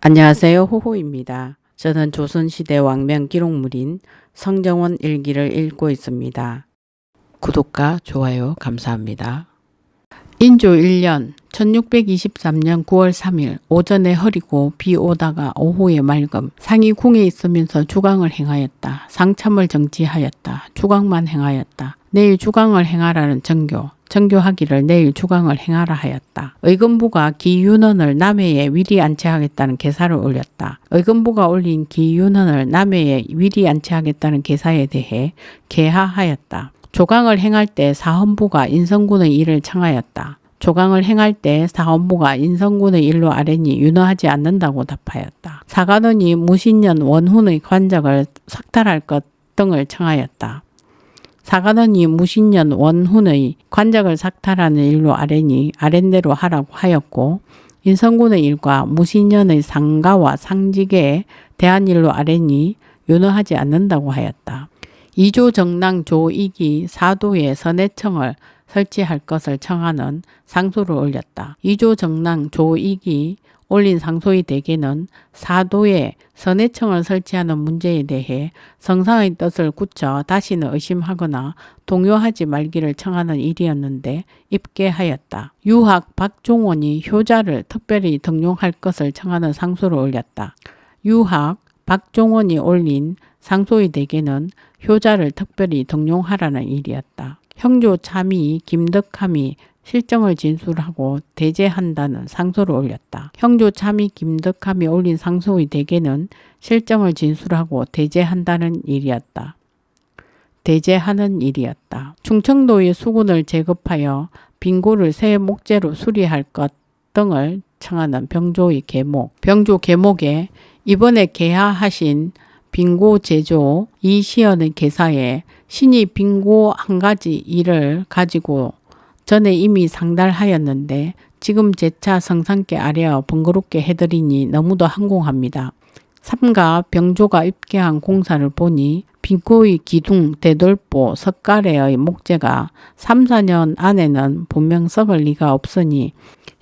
안녕하세요. 호호입니다. 저는 조선시대 왕명 기록물인 성정원 일기를 읽고 있습니다. 구독과 좋아요 감사합니다. 인조 1년 1623년 9월 3일 오전에 흐리고 비 오다가 오후에 맑음. 상이 궁에 있으면서 주강을 행하였다. 상참을 정지하였다. 주강만 행하였다. 내일 주강을 행하라는 정교. 정교하기를 내일 주강을 행하라 하였다. 의금부가 기윤헌을 남해에 위리 안치하겠다는 계사를 올렸다. 의금부가 올린 기윤헌을 남해에 위리 안치하겠다는 계사에 대해 개하하였다. 조강을 행할 때 사헌부가 인성군의 일을 청하였다. 조강을 행할 때 사헌부가 인성군의 일로 아뢰니 윤허하지 않는다고 답하였다. 사관원이 무신년 원훈의 관적을 삭탈할 것 등을 청하였다. 사관원이 무신년 원훈의 관적을 삭탈하는 일로 아뢰니 아랜대로 하라고 하였고, 인성군의 일과 무신년의 상가와 상직에 대한 일로 아뢰니 윤허하지 않는다고 하였다. 이조 정랑 조익이 사도에 선해청을 설치할 것을 청하는 상소를 올렸다. 이조 정랑 조익이 올린 상소의 대개는 사도에 선해청을 설치하는 문제에 대해 성상의 뜻을 굳혀 다시는 의심하거나 동요하지 말기를 청하는 일이었는데 입계하였다. 유학 박종원이 효자를 특별히 등용할 것을 청하는 상소를 올렸다. 유학 박종원이 올린 상소의 대개는 효자를 특별히 등용하라는 일이었다. 형조 참의 김덕함이 실정을 진술하고 대제한다는 상소를 올렸다. 형조 참의 김덕함이 올린 상소의 대개는 실정을 진술하고 대제한다는 일이었다. 대제하는 일이었다. 충청도의 수군을 제급하여 빈고를 새 목재로 수리할 것 등을 청하는 병조의 계목. 병조 계목에 이번에 개하하신 빈고 제조 이시연의 계사에 신이 빈고 한 가지 일을 가지고 전에 이미 상달하였는데 지금 재차 성상께 아뢰어 번거롭게 해드리니 너무도 항공합니다. 삼가 병조가 입계한 공사를 보니 빈고의 기둥, 대돌보, 석가래의 목재가 3, 4년 안에는 분명 썩을 리가 없으니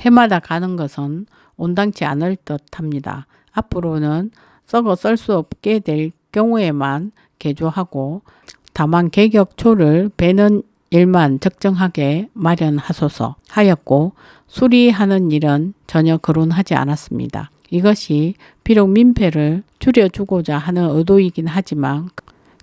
해마다 가는 것은 온당치 않을 듯합니다. 앞으로는 썩어 쓸 수 없게 될 경우에만 개조하고 다만 개격초를 베는 일만 적정하게 마련하소서 하였고, 수리하는 일은 전혀 거론하지 않았습니다. 이것이 비록 민폐를 줄여주고자 하는 의도이긴 하지만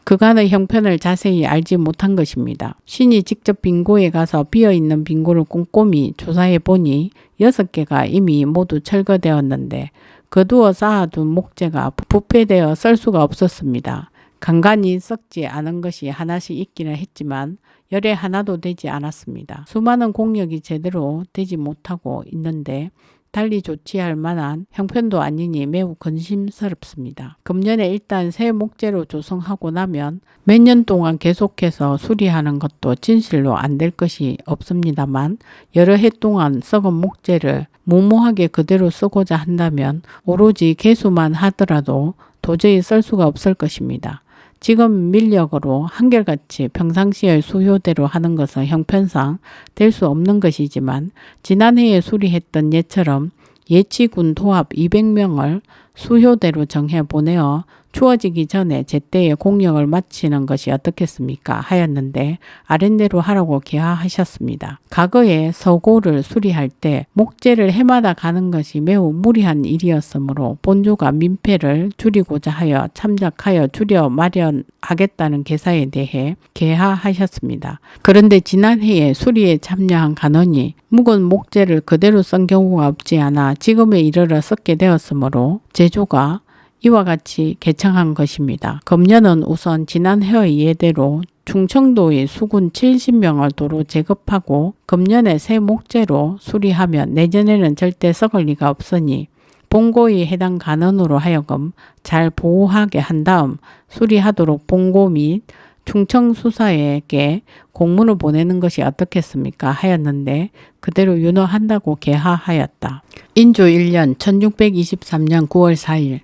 그간의 형편을 자세히 알지 못한 것입니다. 신이 직접 빈고에 가서 비어있는 빈고를 꼼꼼히 조사해 보니 6개가 이미 모두 철거되었는데 거두어 쌓아둔 목재가 부패되어 쓸 수가 없었습니다. 간간히 썩지 않은 것이 하나씩 있기는 했지만 열에 하나도 되지 않았습니다. 수많은 공력이 제대로 되지 못하고 있는데 달리 조치할 만한 형편도 아니니 매우 근심스럽습니다. 금년에 일단 새 목재로 조성하고 나면 몇 년 동안 계속해서 수리하는 것도 진실로 안 될 것이 없습니다만 여러 해 동안 썩은 목재를 무모하게 그대로 쓰고자 한다면 오로지 개수만 하더라도 도저히 쓸 수가 없을 것입니다. 지금 밀력으로 한결같이 평상시의 수효대로 하는 것은 형편상 될 수 없는 것이지만 지난해에 수리했던 예처럼 예치군 도합 200명을 수효대로 정해 보내어 추워지기 전에 제때에 공력을 마치는 것이 어떻겠습니까? 하였는데 아랜대로 하라고 개하하셨습니다. 과거에 서고를 수리할 때 목재를 해마다 가는 것이 매우 무리한 일이었으므로 본조가 민폐를 줄이고자 하여 참작하여 줄여 마련하겠다는 계사에 대해 개하하셨습니다. 그런데 지난해에 수리에 참여한 간원이 묵은 목재를 그대로 쓴 경우가 없지 않아 지금에 이르러 썩게 되었으므로 제조가 이와 같이 개청한 것입니다. 금년은 우선 지난해의 예대로 충청도의 수군 70명을 도로 제급하고 금년에 새 목재로 수리하면 내년에는 절대 썩을 리가 없으니 본고의 해당 간원으로 하여금 잘 보호하게 한 다음 수리하도록 본고 및 충청수사에게 공문을 보내는 것이 어떻겠습니까? 하였는데 그대로 윤허한다고 개하하였다. 인조 1년 1623년 9월 4일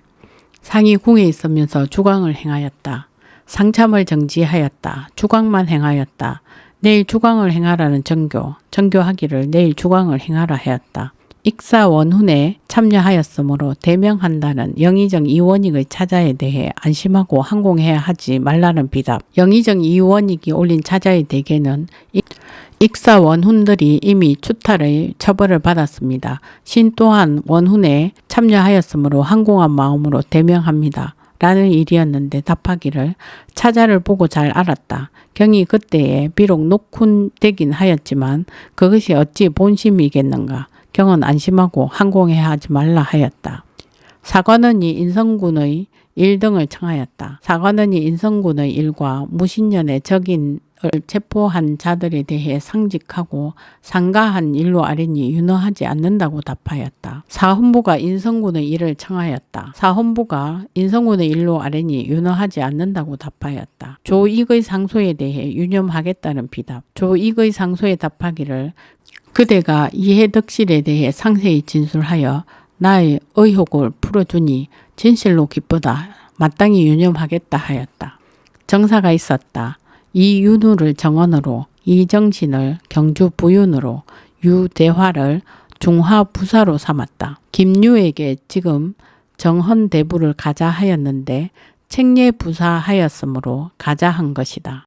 상이 궁에 있으면서 주강을 행하였다. 상참을 정지하였다. 주강만 행하였다. 내일 주강을 행하라는 정교, 정교하기를 내일 주강을 행하라 하였다. 익사 원훈에 참여하였으므로 대명한다는 영의정 이원익의 차자에 대해 안심하고 항공해야 하지 말라는 비답. 영의정 이원익이 올린 차자의 대개는 익사 원훈들이 이미 추탈의 처벌을 받았습니다. 신 또한 원훈에 참여하였으므로 항공한 마음으로 대명합니다. 라는 일이었는데 답하기를 차자를 보고 잘 알았다. 경이 그때에 비록 녹훈되긴 하였지만 그것이 어찌 본심이겠는가. 경은 안심하고 항공해야 하지 말라 하였다. 사관원이 인성군의 일 등을 청하였다. 사관원이 인성군의 일과 무신년의 적인을 체포한 자들에 대해 상직하고 상가한 일로 아뢰니 윤허하지 않는다고 답하였다. 사헌부가 인성군의 일을 청하였다. 사헌부가 인성군의 일로 아뢰니 윤허하지 않는다고 답하였다. 조익의 상소에 대해 유념하겠다는 비답. 조익의 상소에 답하기를 그대가 이해덕실에 대해 상세히 진술하여 나의 의혹을 풀어주니 진실로 기쁘다. 마땅히 유념하겠다 하였다. 정사가 있었다. 이윤우를 정원으로, 이정신을 경주 부윤으로, 유대화를 중화부사로 삼았다. 김유에게 지금 정헌대부를 가자 하였는데 책례부사 하였으므로 가자 한 것이다.